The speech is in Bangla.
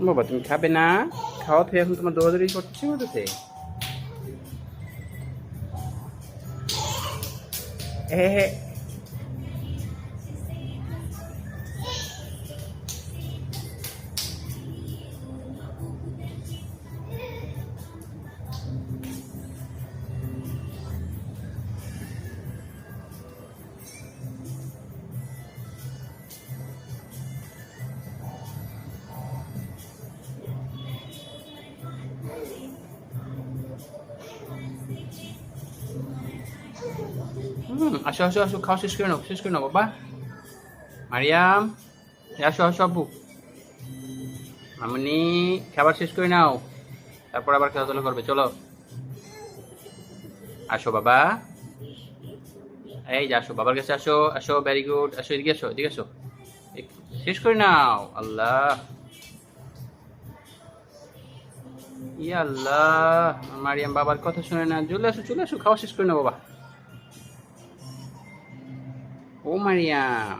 বাবা তুমি খাবে না? খাওয়া তো এখন তোমার দৌড়াদৌড়ি করছে ওটাতে। হ্যাঁ, আসো আসো আসো, খাওয়া শেষ করে নাও, শেষ করে নাও বাবা। মারিয়াম, আসো আসো আব্বু। মামনি, খাবার শেষ করে নাও, তারপর আবার খেলাধুলা করবে, চলো। আসো বাবা, এই যে আসো, বাবার কাছে আসো, আসো, ভেরি গুড, আসো এদিকে, আসো এদিকে, আসো। শেষ করে নাও। আল্লাহ, ইয়া আল্লাহ, মারিয়াম বাবার কথা শুনে না। চলে আসো চলে আসো, খাওয়া শেষ করে নাও বাবা। ও মারিয়াম,